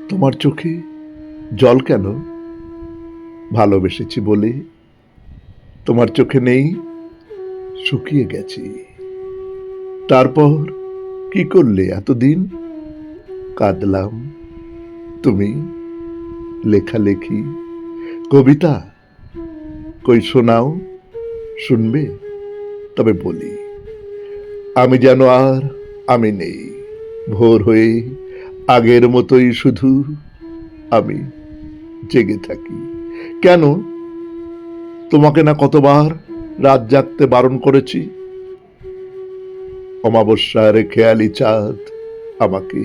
তোমার চোখে জল কেন? ভালোবেসেছি বলে তোমার চোখে নেই, শুকিয়ে গেছি। তারপর কি করলে এতদিন? কাঁদলাম, তুমি লেখালেখি, কবিতা, কই শোনাও, শুনবে? তবে বলি, আমি যেন আর আমি নেই। ভোর হয়ে আগের মতোই শুধু আমি জেগে থাকি। কেন? তোমাকে না কতবার রাত জাগতে বারণ করেছি? অমাবস্যার খেয়ালি চাঁদ আমাকে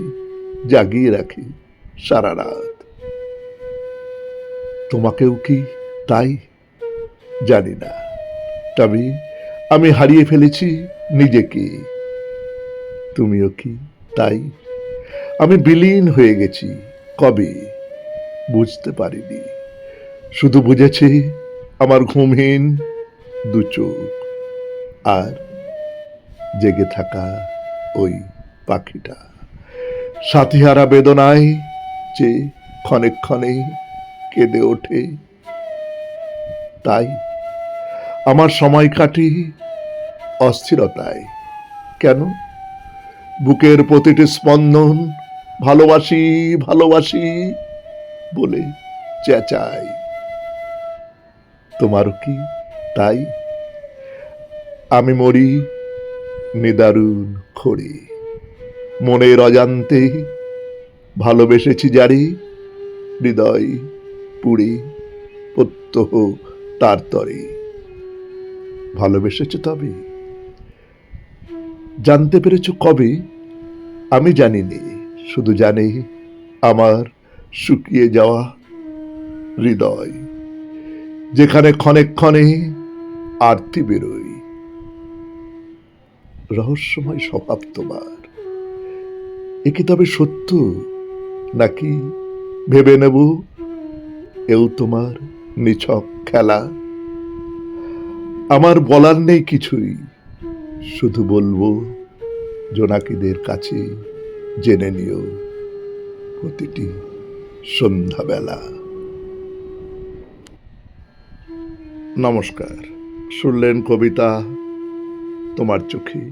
জাগিয়ে রাখে সারা রাত। তোমাকেও কি তাই? জানি না, তবে আমি হারিয়ে ফেলেছি নিজেকে। তুমিও কি তাই? আমি বিলীন হয়ে গেছি কবে, বুঝতে পারিনি। শুধু বুঝেছি আমার ঘুমহীন দু চোখ আর জেগে থাকা ওই পাখিটা সাথীহারা বেদনায় যে ক্ষণে ক্ষণে কেঁদে ওঠে। তাই আমার সময় কাটে অস্থিরতায়। কেন? বুকের প্রতিটি স্পন্দন ভালোবাসি, ভালোবাসি বলে চেঁচাই। তোমারও কি তাই? আমি মরি নিদারুণ খড়ি, মনের অজান্তে ভালোবেসেছি যারে, হৃদয় পুড়ে প্রত্যহ তার তরে। ভালোবেসেছ তবে? জানতে পেরেছ কবে? আমি জানিনি, শুধু জানি আমার শুকিয়ে যাওয়া হৃদয়, যেখানে ক্ষণে ক্ষণে আরতি বেরোয়। রহস্যময় স্বভাব তোমার, এ কি তবে সত্য, নাকি ভেবে নেব এও তোমার নিছক খেলা? আমার বলার নেই কিছুই, শুধু বলবো জোনাকিদের কাছে জেনে নিও প্রতিটি সন্ধ্যাবেলা। নমস্কার। শুনলেন কবিতা তোমার চোখে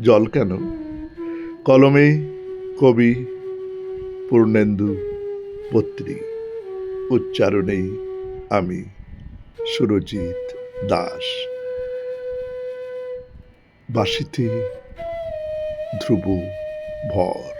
জল কেন? কলমে কবি পূর্ণেন্দু বত্রী, উচ্চারণেই আমি সুরজিৎ দাস। বাঁশিতে ধ্রুব ভর।